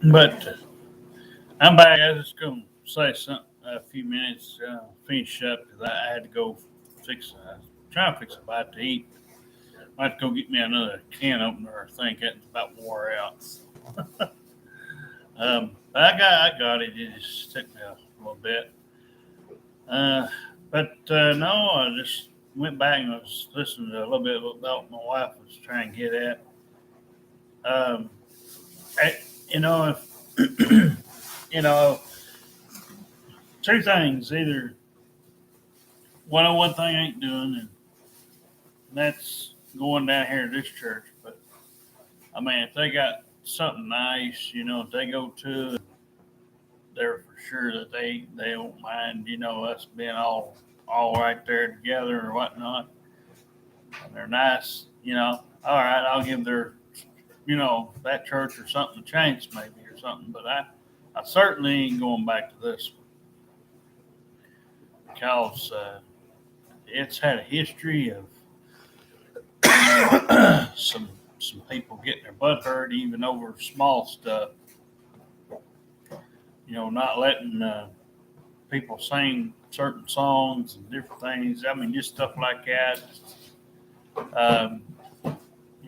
But I'm back. I was just gonna say something a few minutes, finish up because I had to go fix. Trying to fix a bite to eat. I have to go get me another can opener. I think it's about wore out. But I got it. It just took me a little bit. Uh, but no, I just went back and was listening to a little bit about what my wife was trying to get at. Um, I, if you know, two things. Either one thing I ain't doing, and that's going down here to this church. But I mean, if they got something nice, if they go to, they're for sure that they don't mind, us being all right there together or whatnot. And they're nice, All right, I'll give their, that church or something a chance maybe or something. But I certainly ain't going back to this one because it's had a history of some people getting their butt hurt even over small stuff. Not letting people sing certain songs and different things. I mean, just stuff like that. Um,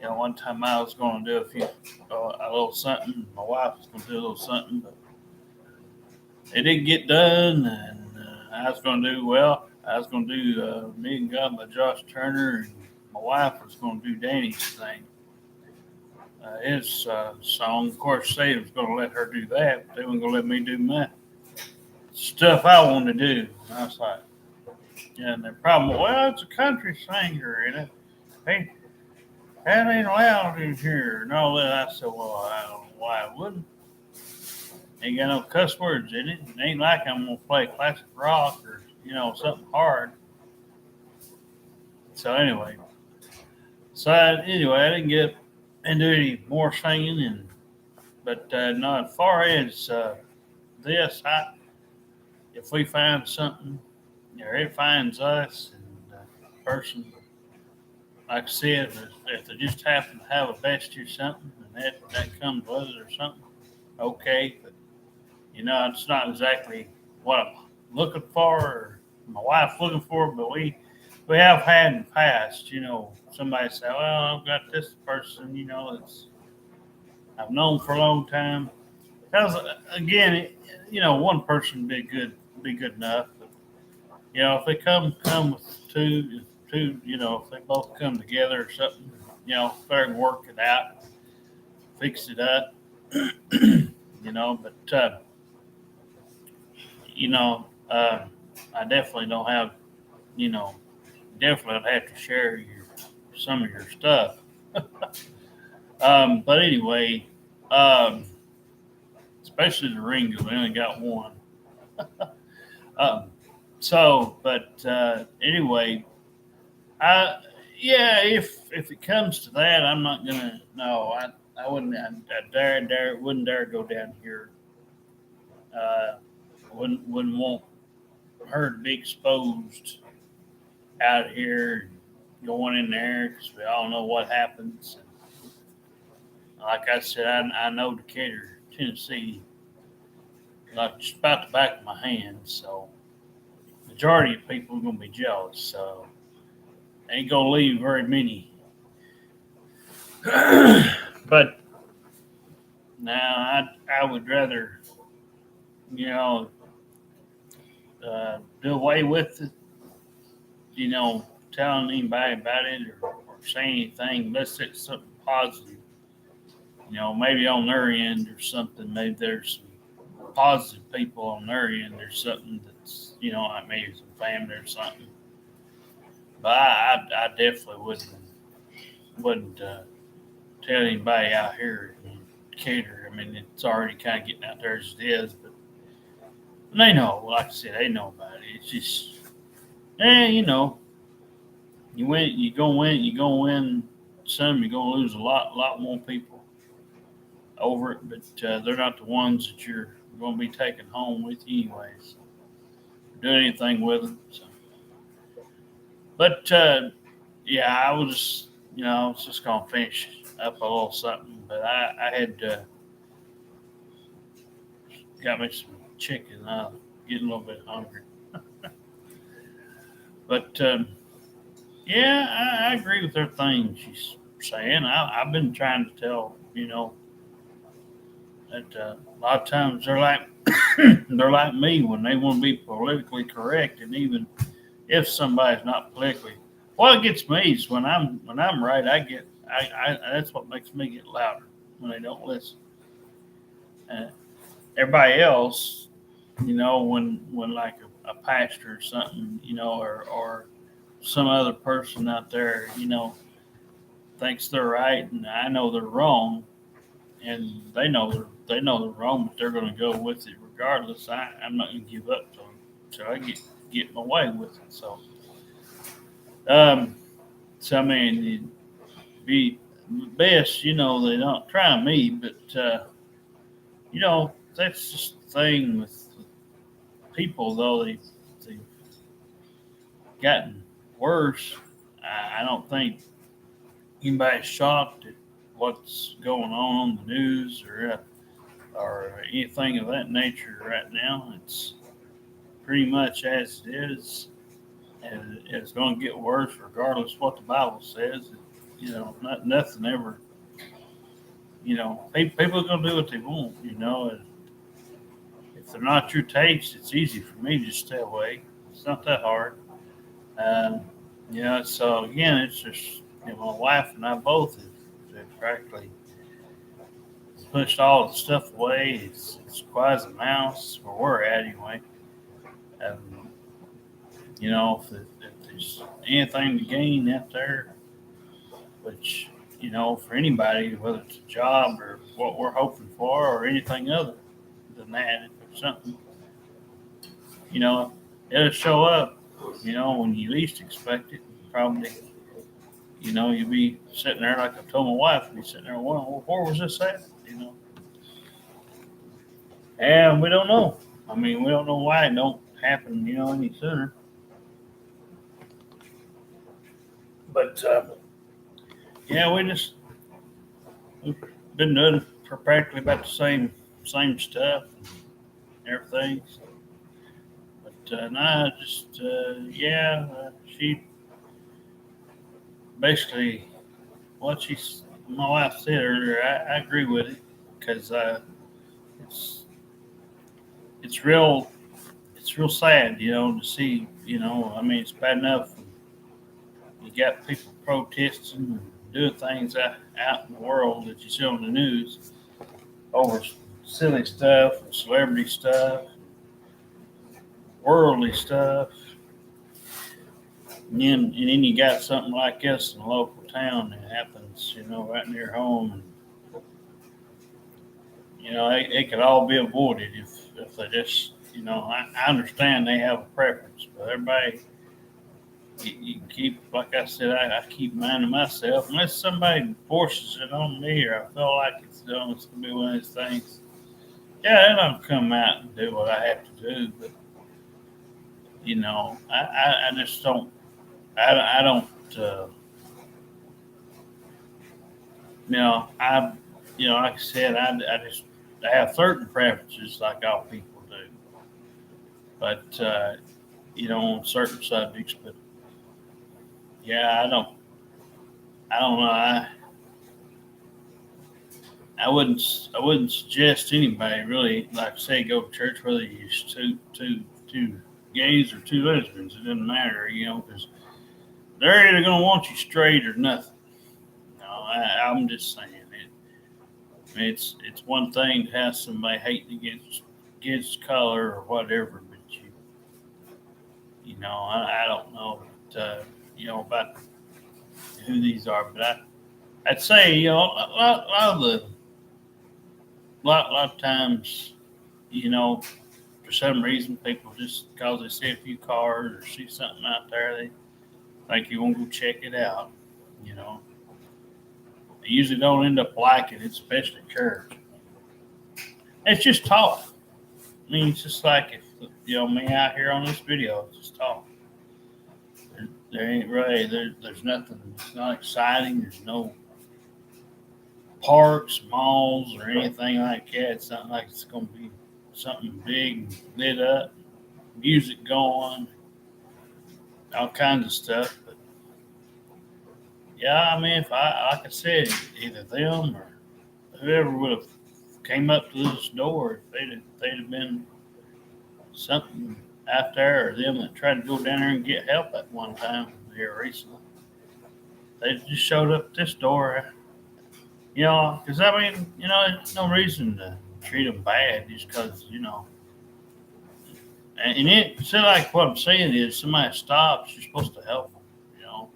one time I was going to do a little something. My wife was going to do a little something, but it didn't get done. And I was going to do well. I was going to do "Me and God" by Josh Turner, and my wife was going to do Danny's thing. His song. Of course, they was going to let her do that, but they weren't going to let me do my stuff I want to do. And I was like, yeah, and the problem, well, it's a country singer, and hey, that ain't allowed in here, and all that. I said, well, I don't know why I wouldn't. Ain't got no cuss words in it. It ain't like I'm gonna play classic rock or something hard. So anyway, I didn't get into any more singing, but no, as far as this, if we find something or it finds us, and the person, like I said, if they just happen to have a bestie or something, and that comes with it or something, okay. But it's not exactly what I'm looking for or my wife's looking for. But we have had in the past, somebody say, well, I've got this person, that's I've known for a long time. Because again, one person be good enough. But, if they come with two, if they both come together or something, they can work it out, fix it up, But you know, I definitely don't have, you know, definitely I'd have to share some of your stuff. But anyway, um, especially the Ringo, we only got one. Um, but anyway, I yeah, if it comes to that, I'm not gonna. No, I wouldn't. I wouldn't dare go down here. Uh, wouldn't want her to be exposed out here, going in there because we all know what happens. Like I said, I know Decatur, Tennessee, like just about the back of my hand. So majority of people are gonna be jealous. So ain't gonna leave very many. But now I would rather you know do away with it. Telling anybody about it or saying anything unless it's something positive. Maybe on their end or something. Maybe there's some positive people on their end or something that's like maybe some family or something. But I definitely wouldn't tell anybody out here in Decatur. I mean, it's already kind of getting out there as it is, but they know. Like I said, they know about it. It's just, you win, you gonna win some, you're gonna lose a lot more people over it. But they're not the ones that you're going to be taking home with you anyways. Doing anything with them. So. But yeah, I was just gonna finish up a little something, but I had got me some chicken. I'm getting a little bit hungry. But yeah, I agree with everything she's saying. I've been trying to tell, that a lot of times they're like they're like me when they want to be politically correct, and even if somebody's not politically, what gets me is when I'm right, I that's what makes me get louder when they don't listen. Uh, Everybody else, when like a pastor or something, or some other person out there, thinks they're right, and I know they're wrong, and they know they're wrong, but they're going to go with it regardless. I'm not going to give up to them, so I get my way with it. Um, so I mean, it'd be best, they don't try me, but that's just the thing with people, though they've gotten worse. I don't think anybody's shocked at what's going on the news or anything of that nature right now. It's pretty much as it is, and it's going to get worse regardless of what the Bible says. Nothing ever. People are going to do what they want. And if they're not your taste, it's easy for me to just stay away. It's not that hard. Um, so again, it's just my wife and I both have practically pushed all the stuff away. It's quiet as a mouse where we're at anyway. Um, if there's anything to gain out there, which for anybody, whether it's a job or what we're hoping for or anything other than that, if there's something, it'll show up. When you least expect it. Probably, you'll be sitting there like I told my wife, be sitting there wondering, well, where was this at? And we don't know. I mean, we don't know why it don't happen, any sooner. But yeah, we've been doing practically about the same stuff and everything. But nah, just yeah, she basically what my wife said earlier. I agree with it because it's it's real it's real sad, to see. I mean, it's bad enough you got people protesting and doing things out in the world that you see on the news over silly stuff, celebrity stuff, worldly stuff. And then you got something like this in a local town that happens, right near home. It could all be avoided if they just, I understand they have a preference, but everybody, you keep, like I said, I keep minding myself. Unless somebody forces it on me or I feel like it's going to be one of those things. Yeah, then I'll come out and do what I have to do. But, I just don't, I don't, like I said, I have certain preferences like all people do. But, on certain subjects, but yeah, I don't know. I wouldn't suggest anybody really, like say, go to church whether you use two gays or two lesbians. It doesn't matter, because they're either going to want you straight or nothing. No, I'm just saying it. It's one thing to have somebody hating against color or whatever, but I don't know, about who these are, but I'd say, a lot of times, for some reason, people just because they see a few cars or see something out there, they think you want to go check it out. They usually don't end up liking it, especially church. It's just talk. I mean, it's just like if me out here on this video, it's just talk. There ain't really there's nothing. It's not exciting. There's no parks, malls, or anything like that. It's not like it's going to be something big lit up, music going, all kinds of stuff. But yeah, I mean, if I, like I said, either them or whoever would have came up to this door, if they'd have been something out there, or them that tried to go down there and get help at one time here recently. They just showed up at this door, because I mean, there's no reason to treat them bad just because, and it, so like what I'm saying is somebody stops, you're supposed to help them, you know.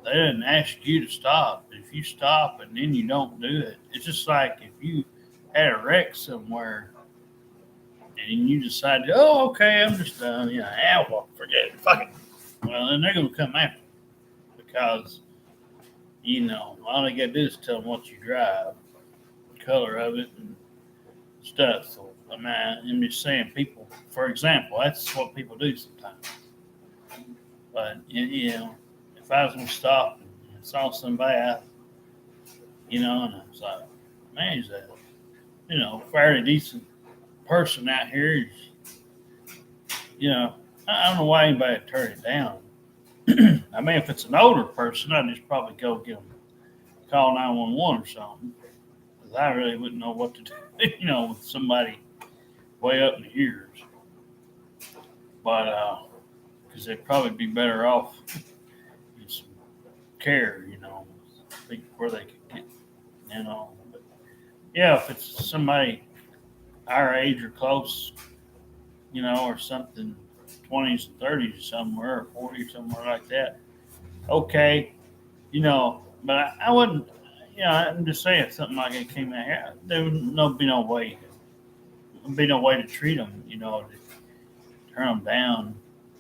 They didn't ask you to stop. If you stop and then you don't do it, it's just like if you had a wreck somewhere and you decide, oh, okay, I'm just done, well, forget it, fuck it. Well, then they're going to come after you because, all they got to do is tell them what you drive, the color of it, and stuff. So, I mean, I'm just saying, people, for example, that's what people do sometimes. But, if I was going to stop and saw somebody, and I was like, man, he's a, fairly decent person out here. I don't know why anybody would turn it down. I mean, if it's an older person, I'd just probably go get them, call 911 or something. Because I really wouldn't know what to do, with somebody way up in the years. But, because they'd probably be better off in some care, where they could get, But, yeah, if it's somebody our age or close, or something, 20s and 30s somewhere, or 40 or somewhere like that. Okay, but I wouldn't, I'm just saying something like it came out here. There would be no way, to treat them, to turn them down.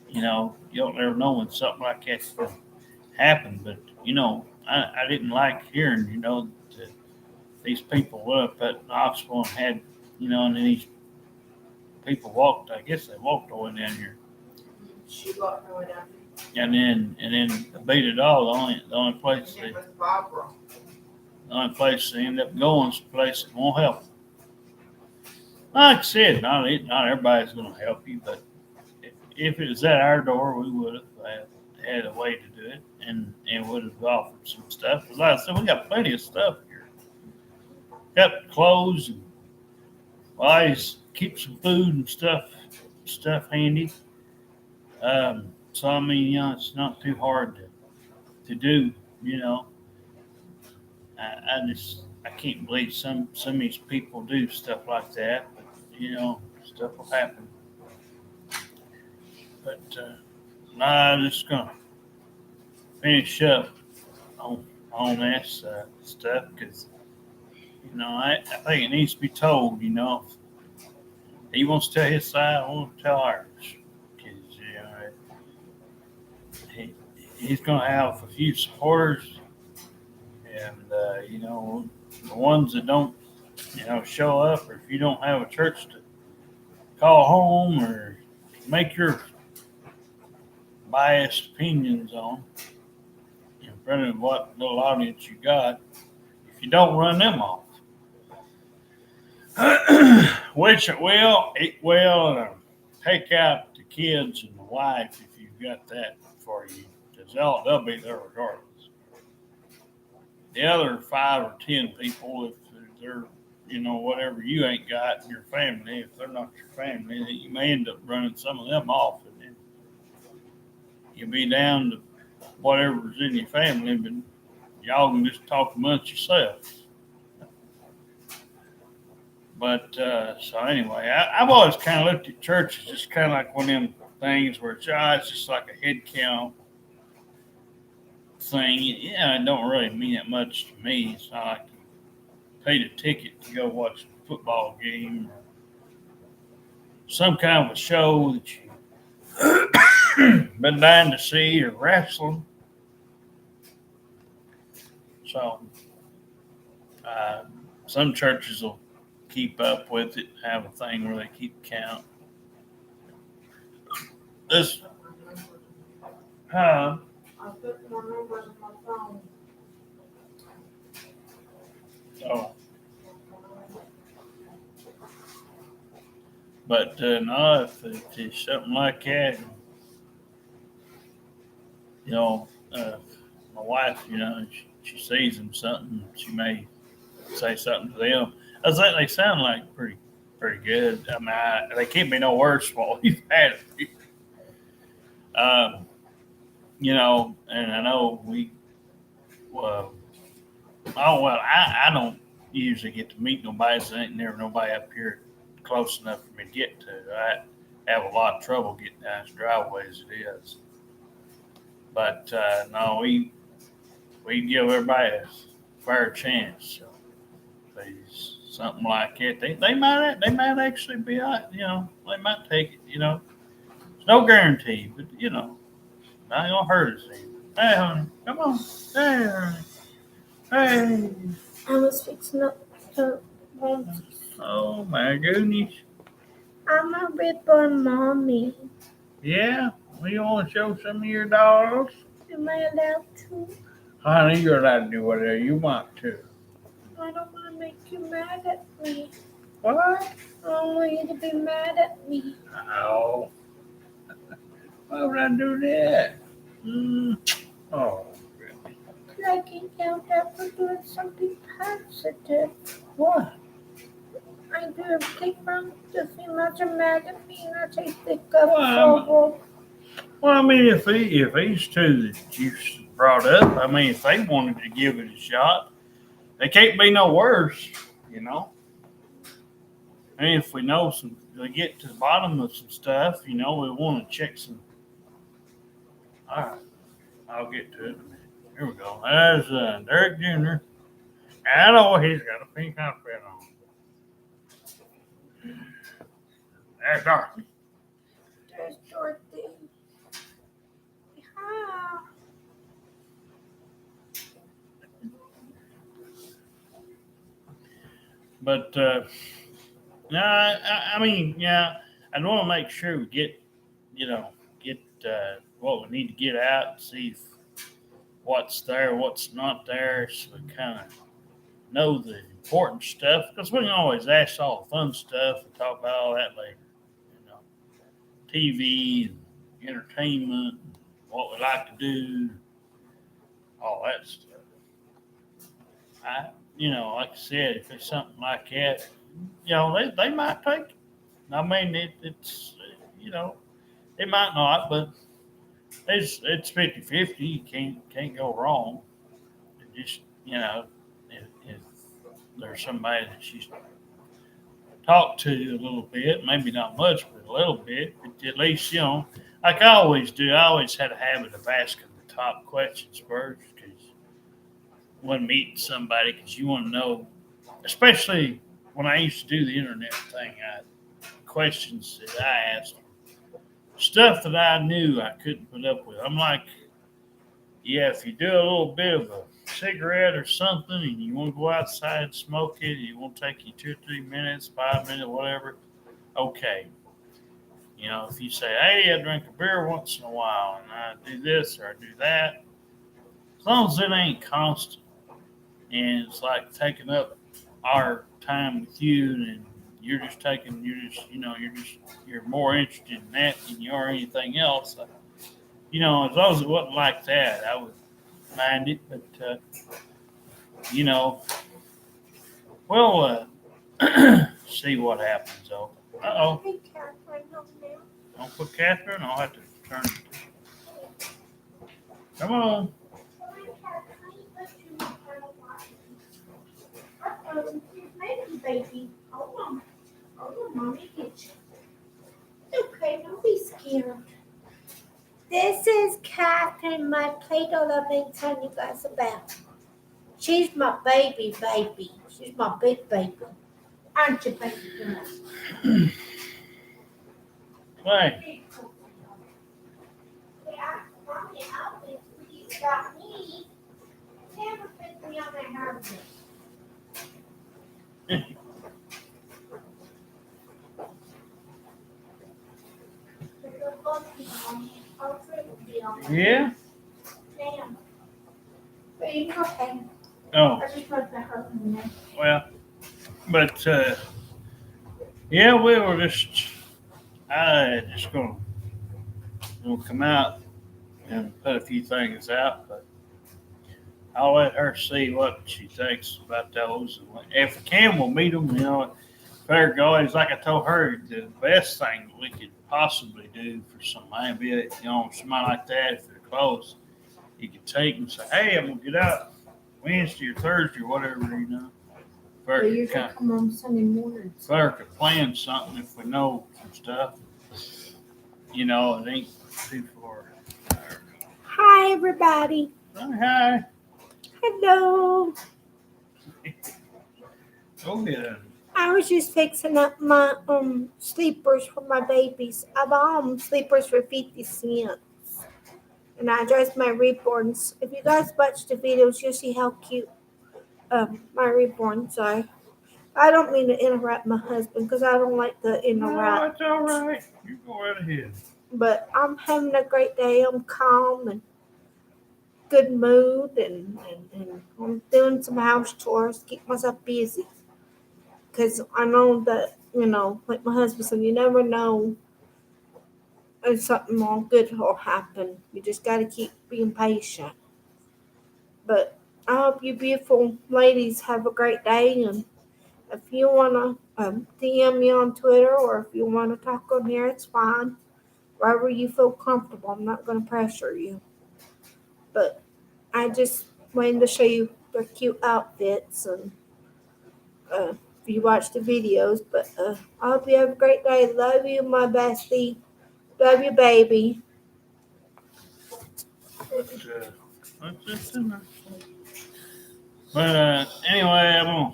You don't ever know when something like that's going to happen. But I didn't like hearing, that these people went up at the hospital and had, and then these people walked. I guess they walked all the way down here. She walked her way down. And then beat it all. The only place they end up going is a place that won't help. Like I said, not everybody's going to help you, but if it was at our door, we would have had a way to do it, and would have offered some stuff. Because like I said, we got plenty of stuff here. Got clothes, and I just keep some food and stuff handy. So I mean, it's not too hard to do. I can't believe some of these people do stuff like that. But stuff will happen. But I'm just gonna finish up on this stuff because I think it needs to be told. If he wants to tell his side, I want to tell ours. He's going to have a few supporters, and the ones that don't, show up, or if you don't have a church to call home or make your biased opinions on in front of what little audience you got, if you don't run them off, which it will take out the kids and the wife if you've got that for you. They'll be there regardless. The other 5 or 10 people, if they're, whatever you ain't got in your family, if they're not your family, then you may end up running some of them off, and then you'll be down to whatever's in your family, but y'all can just talk amongst yourselves. But so anyway, I've always kind of looked at church as just kind of like one of them things where it's just like a head count thing. It don't really mean that much to me. It's not like you paid a ticket to go watch a football game or some kind of a show that you've been dying to see, or wrestling. So some churches will keep up with it, have a thing where they keep count. This, I put my numbers on my phone. oh, But no, if it's something like that, you know, my wife, you know, she sees them something, she may say something to them. I was like, they sound like pretty good. I mean, they can't be no worse while we've had it. Um, you know, and I know well, I don't usually get to meet nobody, so ain't never nobody up here close enough for me to get to. I have a lot of trouble getting down this driveway as it is. But no, we give everybody a fair chance. So please, something like that, they might actually be, you know, they might take it. You know, it's no guarantee, but you know, not gonna hurt us either. Hey, honey, come on. Hey, honey. Hey. I was fixing up the bones. Oh my goodness. I'm a reborn mommy. Yeah, well, you want to show some of your dolls? Am I allowed to? Honey, you're allowed to do whatever you want to. I don't want to make you mad at me. What? I don't want you to be mad at me. Oh. Why would I do that? Oh, really? I can count out for doing something positive. What? I do everything wrong to feel not mad at me and I take the cup Well, forward. Well, I mean, if these two that you brought up, I mean, if they wanted to give it a shot, they can't be no worse, you know. And if we know we get to the bottom of some stuff, you know, we want to check some. All right, I'll get to it in a minute. Here we go. There's Derek Jr. I know he's got a pink outfit on. There's Dorothy. There's Dorothy. Hi. But no, I mean, yeah, I want to make sure we get, you know, what we need to get out and see if what's there, what's not there, so we kind of know the important stuff. Because we can always ask all the fun stuff and talk about all that later. You know, TV and entertainment, and what we like to do, all that stuff. You know, like I said, if it's something like that, you know, they might take it. I mean, it's, you know, it might not, but it's 50-50. You can't go wrong. It just, you know, if there's somebody that she's talked to a little bit, maybe not much, but a little bit, but at least, you know, like I always do, I always had a habit of asking the top questions first because when meeting somebody, because you want to know, especially when I used to do the internet thing, questions that I asked, stuff that I knew I couldn't put up with. I'm like, yeah, if you do a little bit of a cigarette or something and you want to go outside and smoke it, it won't take you 2 or 3 minutes, 5 minutes, whatever, okay. You know, if you say, hey, I drink a beer once in a while and I do this or I do that, as long as it ain't constant and it's like taking up our time with you and you're more interested in that than you are anything else. You know, as long as it wasn't like that, I would mind it. But you know, we'll see what happens. Though. Uh-oh. Hey, Catherine, home now. Don't put Catherine. I'll have to turn it. Come on. Baby, hold on, mommy, get you. Okay, don't be scared. This is Catherine, my Play-Doh I've been telling you guys about. She's my baby. She's my big baby. Aren't you, baby girl? Play. Yeah, mommy, I'll be pleased about me. Never put me on my nerves. Yeah? Damn. But you know, okay. Oh, I just put the hurt in there. well, but yeah, we were just I just gonna come out and put a few things out, but I'll let her see what she thinks about those. If we can, we'll meet them. You know, fair goers, like I told her, the best thing we could possibly do for somebody, be it, you know, somebody like that, if they're close, you could take and say, hey, I'm gonna get out Wednesday or Thursday or whatever, you know. They Fair usually could come on Sunday mornings. fair could plan something if we know some stuff. You know, it ain't too far. Hi, everybody. Hi. Hello. Go ahead. I was just fixing up my sleepers for my babies. I bought them sleepers for 50 cents. And I dressed my reborns. If you guys watch the videos, you'll see how cute my reborns are. I don't mean to interrupt my husband because I don't like to No, interrupt. it's all right. You go right ahead. But I'm having a great day. I'm calm and good mood, and I'm doing some house chores to keep myself busy. Because I know that, you know, like my husband said, you never know if something more good will happen. You just got to keep being patient. But I hope you beautiful ladies have a great day. And if you want to DM me on Twitter or if you want to talk on here, it's fine. Wherever you feel comfortable. I'm not going to pressure you. But I just wanted to show you their cute outfits and if you watch the videos. But I hope you have a great day. Love you, my bestie. Love you, baby. But, that's just in there. But anyway, I'm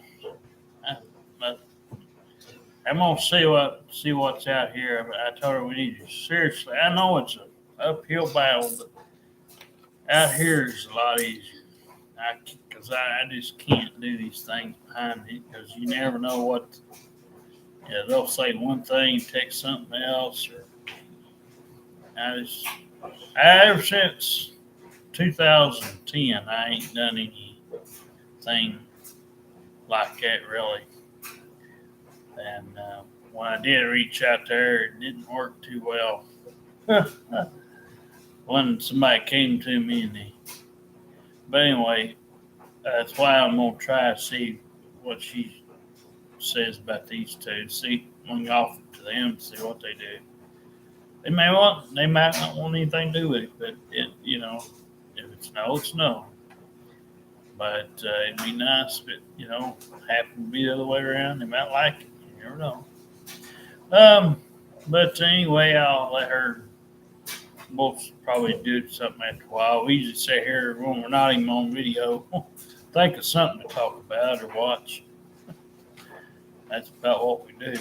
gonna see what's out here. I told her we need to seriously. I know it's an uphill battle, but out here is a lot easier. Because I just can't do these things behind it because you never know what. Yeah, they'll say one thing, text something else, or ever since 2010, I ain't done anything like that really. And when I did reach out there, it didn't work too well. When somebody came to me but anyway, that's why I'm gonna try to see what she says about these two. See, I'm gonna offer it to them, see what they do. They might not want anything to do with it, but you know, if it's no, it's no. But it'd be nice if it, you know, happened to be the other way around. They might like it. You never know. But anyway, I'll let her. We'll probably do something after a while. We usually sit here when we're not even on video, think of something to talk about or watch. That's about what we do.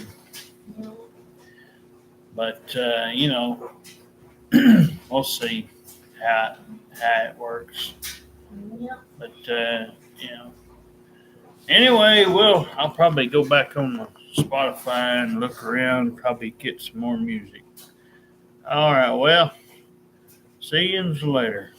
But you know, we'll see how it works. But you know, anyway, I'll probably go back on Spotify and look around, probably get some more music. All right, well, see you later.